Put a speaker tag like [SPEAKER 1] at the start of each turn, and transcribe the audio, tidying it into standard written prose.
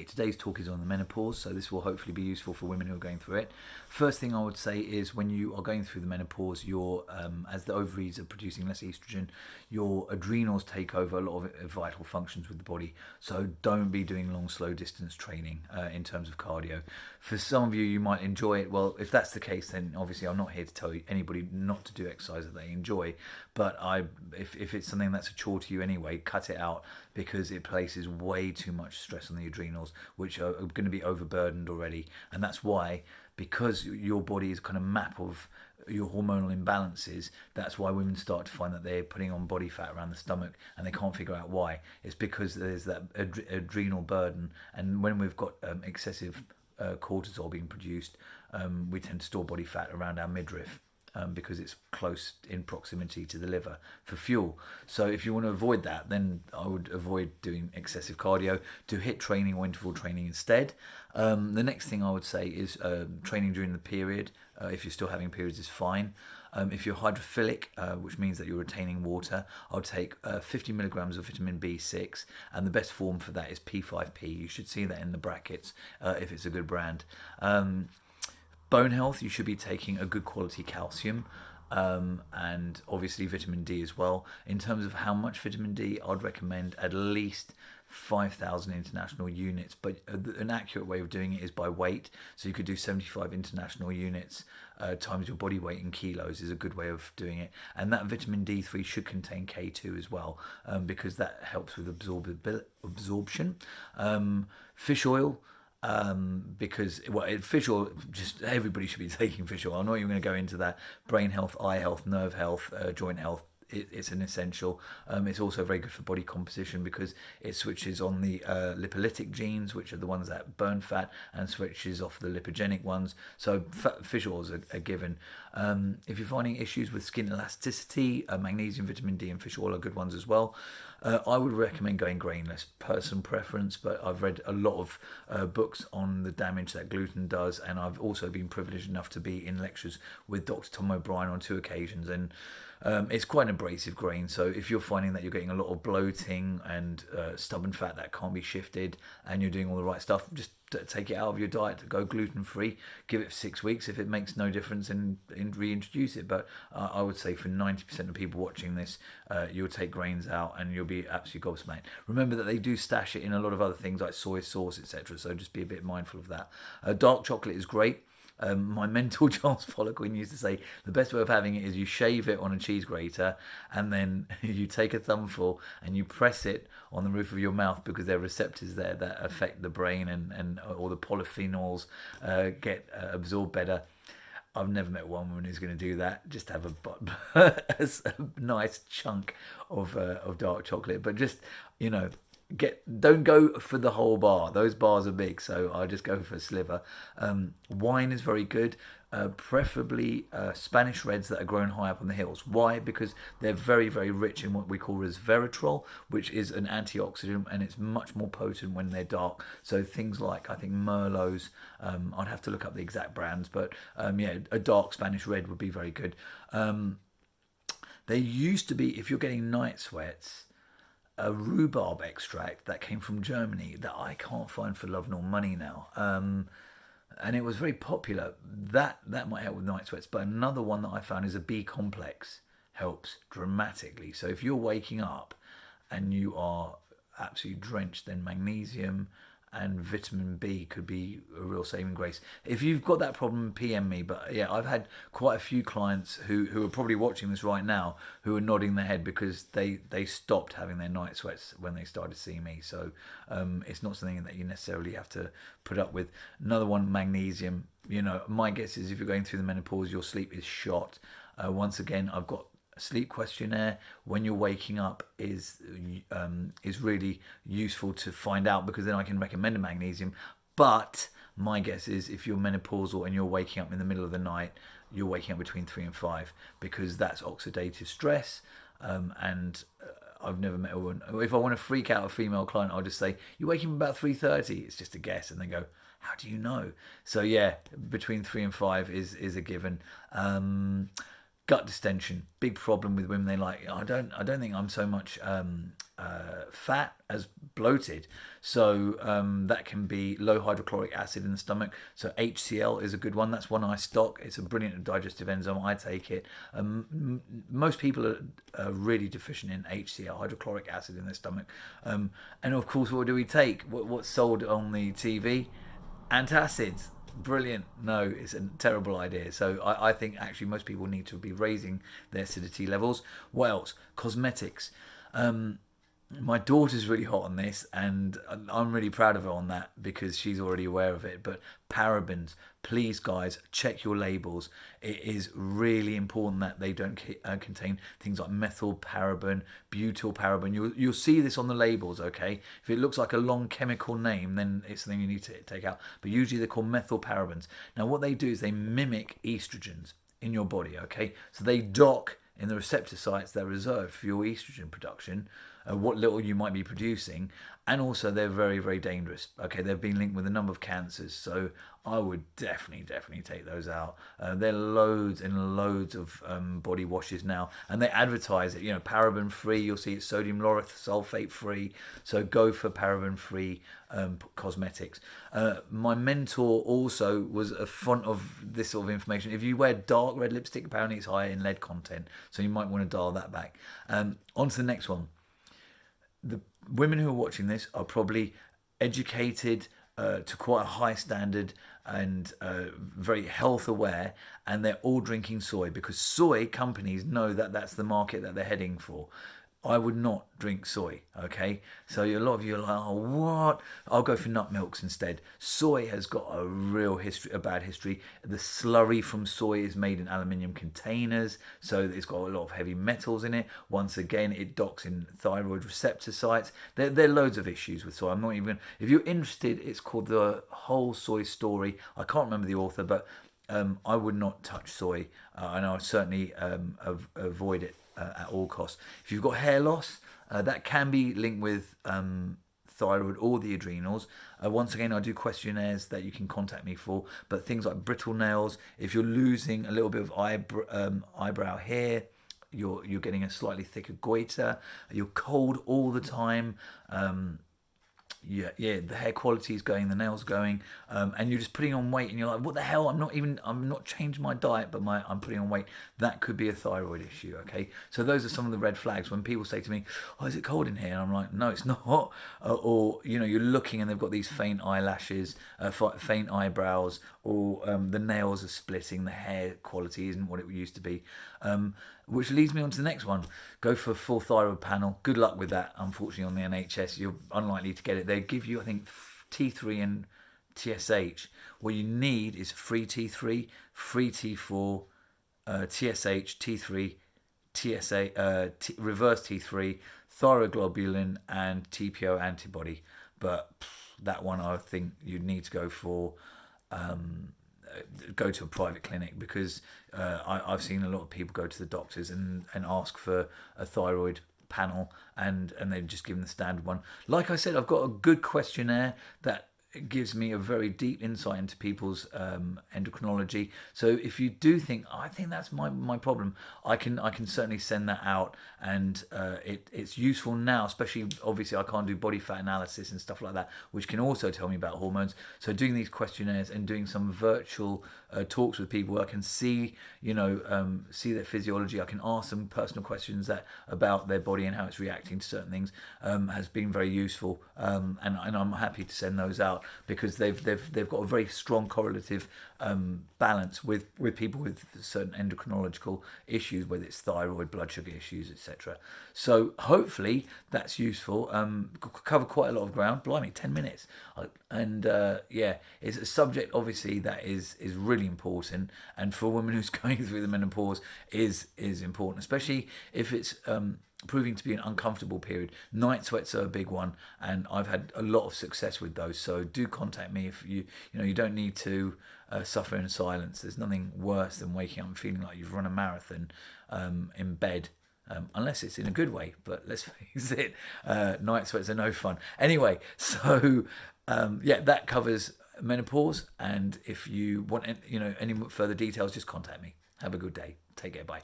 [SPEAKER 1] today's talk is on the menopause, so this will hopefully be useful for women who are going through it. First thing I would say is when you are going through the menopause, as the ovaries are producing less estrogen, your adrenals take over a lot of vital functions with the body. So don't be doing long, slow distance training in terms of cardio. For some of you, you might enjoy it. Well, if that's the case, then obviously I'm not here to tell anybody not to do exercise that they enjoy. But if it's something that's a chore to you anyway, cut it out, because it places way too much stress on the adrenals, which are going to be overburdened already. And that's why, because your body is kind of map of your hormonal imbalances, that's why women start to find that they're putting on body fat around the stomach and they can't figure out why. It's because there's that adrenal burden, and when we've got excessive cortisol being produced, we tend to store body fat around our midriff. Because it's close in proximity to the liver for fuel. So if you want to avoid that, then I would avoid doing excessive cardio. Do HIIT training or interval training instead. The next thing I would say is training during the period. If you're still having periods, is fine. If you're hydrophilic, which means that you're retaining water, I'll take 50 milligrams of vitamin B6, and the best form for that is P5P. You should see that in the brackets if it's a good brand. Bone health, you should be taking a good quality calcium, and obviously vitamin D as well. In terms of how much vitamin D, I'd recommend at least 5,000 international units, but an accurate way of doing it is by weight. So you could do 75 international units times your body weight in kilos is a good way of doing it. And that vitamin D3 should contain K2 as well, because that helps with absorption. Fish oil, because fish oil, just everybody should be taking fish oil. I'm not even going to go into that. Brain health, eye health, nerve health, joint health, it's an essential. It's also very good for body composition because it switches on the lipolytic genes, which are the ones that burn fat, and switches off the lipogenic ones. So fish oils are given. If you're finding issues with skin elasticity, magnesium, vitamin D and fish oil are good ones as well. I would recommend going grainless, personal preference, but I've read a lot of books on the damage that gluten does, and I've also been privileged enough to be in lectures with Dr. Tom O'Brien on 2 occasions, and it's quite an abrasive grain. So if you're finding that you're getting a lot of bloating and stubborn fat that can't be shifted, and you're doing all the right stuff, just take it out of your diet, go gluten-free, give it 6 weeks. If it makes no difference, and reintroduce it. But I would say for 90% of people watching this, you'll take grains out and you'll be absolutely gobsmacked. Remember that they do stash it in a lot of other things like soy sauce, etc. So just be a bit mindful of that. Dark chocolate is great. My mentor Charles Poliquin used to say the best way of having it is you shave it on a cheese grater, and then you take a thumbful and you press it on the roof of your mouth, because there are receptors there that affect the brain, and all the polyphenols get absorbed better. I've never met one woman who's going to do that. Just have a nice chunk of dark chocolate, but just, don't go for the whole bar. Those bars are big, so I just go for a sliver. Wine is very good, preferably Spanish reds that are grown high up on the hills. Why? Because they're very, very rich in what we call resveratrol, which is an antioxidant, and it's much more potent when they're dark. So things like, I think, Merlots, I'd have to look up the exact brands, but a dark Spanish red would be very good. There used to be, if you're getting night sweats, a rhubarb extract that came from Germany that I can't find for love nor money now. And it was very popular. That might help with night sweats. But another one that I found is a B complex. Helps dramatically. So if you're waking up and you are absolutely drenched, then magnesium and vitamin B could be a real saving grace. If you've got that problem, PM me. But yeah, I've had quite a few clients who are probably watching this right now who are nodding their head because they stopped having their night sweats when they started seeing me. So it's not something that you necessarily have to put up with. Another one, magnesium. My guess is if you're going through the menopause, your sleep is shot. Once again, I've got sleep questionnaire when you're waking up is really useful to find out, because then I can recommend a magnesium. But my guess is if you're menopausal and you're waking up in the middle of the night, you're waking up between 3 and 5, because that's oxidative stress. I've never met a woman. If I want to freak out a female client, I'll just say, you're waking up about 3:30. It's just a guess. And they go, how do you know? So yeah, between 3 and 5 is a given. Gut distension, big problem with women. They like, I don't think I'm so much fat, as bloated. So that can be low hydrochloric acid in the stomach. So HCl is a good one. That's one I stock. It's a brilliant digestive enzyme. I take it. Most people are really deficient in HCl, hydrochloric acid in their stomach. And of course, what do we take? What's sold on the TV? Antacids. Brilliant. No, it's a terrible idea. So I think actually most people need to be raising their acidity levels. What else? Cosmetics. My daughter's really hot on this, and I'm really proud of her on that because she's already aware of it. But parabens, please, guys, check your labels. It is really important that they don't contain things like methyl paraben, butyl paraben. You'll see this on the labels, okay? If it looks like a long chemical name, then it's something you need to take out. But usually they're called methyl parabens. Now, what they do is they mimic estrogens in your body, okay? So they dock in the receptor sites that are reserved for your estrogen production, what little you might be producing, and also they're very, very dangerous. Okay, they've been linked with a number of cancers, so I would definitely take those out. There are loads and loads of body washes now, and they advertise it, paraben free. You'll see it's sodium lauryl sulfate free, so go for paraben free cosmetics. My mentor also was a font of this sort of information. If you wear dark red lipstick, apparently it's higher in lead content, so you might want to dial that back. On to the next one. The women who are watching this are probably educated to quite a high standard and very health aware, and they're all drinking soy because soy companies know that that's the market that they're heading for. I would not drink soy, okay? So a lot of you are like, oh, what? I'll go for nut milks instead. Soy has got a real history, a bad history. The slurry from soy is made in aluminium containers, so it's got a lot of heavy metals in it. Once again, it docks in thyroid receptor sites. There are loads of issues with soy. I'm not even... If you're interested, it's called The Whole Soy Story. I can't remember the author, but I would not touch soy, and I would certainly avoid it at all costs. If you've got hair loss, that can be linked with thyroid or the adrenals. Once again, I do questionnaires that you can contact me for, but things like brittle nails, if you're losing a little bit of eyebrow hair, you're getting a slightly thicker goiter, you're cold all the time, the hair quality is going, the nails going, and you're just putting on weight, and you're like, what the hell? I'm not changing my diet, but I'm putting on weight. That could be a thyroid issue. Okay, so those are some of the red flags when people say to me, "Oh, is it cold in here?" And I'm like, "No, it's not." Or you're looking and they've got these faint eyelashes, faint eyebrows, or the nails are splitting, the hair quality isn't what it used to be. Which leads me on to the next one. Go for a full thyroid panel. Good luck with that. Unfortunately, on the NHS, you're unlikely to get it. They give you, I think, T3 and TSH. What you need is free T3, free T4, TSH, T3, reverse T3, thyroglobulin, and TPO antibody. But that one, I think you'd need to go for... go to a private clinic, because I've seen a lot of people go to the doctors and ask for a thyroid panel, and they've just given the standard one. Like I said, I've got a good questionnaire that gives me a very deep insight into people's endocrinology. So if you do think, I think that's my problem, I can certainly send that out, and it's useful now, especially obviously I can't do body fat analysis and stuff like that, which can also tell me about hormones. So doing these questionnaires and doing some virtual talks with people, I can see see their physiology. I can ask them personal questions about their body and how it's reacting to certain things, has been very useful, and I'm happy to send those out, because they've got a very strong correlative balance with people with certain endocrinological issues, whether it's thyroid, blood sugar issues, etc. So hopefully that's useful. Cover quite a lot of ground. Blimey, 10 minutes, and it's a subject obviously that is really important, and for a woman who's going through the menopause is important, especially if it's proving to be an uncomfortable period. Night sweats are a big one, and I've had a lot of success with those. So do contact me if you don't need to suffer in silence. There's nothing worse than waking up and feeling like you've run a marathon in bed. Unless it's in a good way, but let's face it, night sweats are no fun. Anyway, so that covers menopause. And if you want any further details, just contact me. Have a good day. Take care. Bye.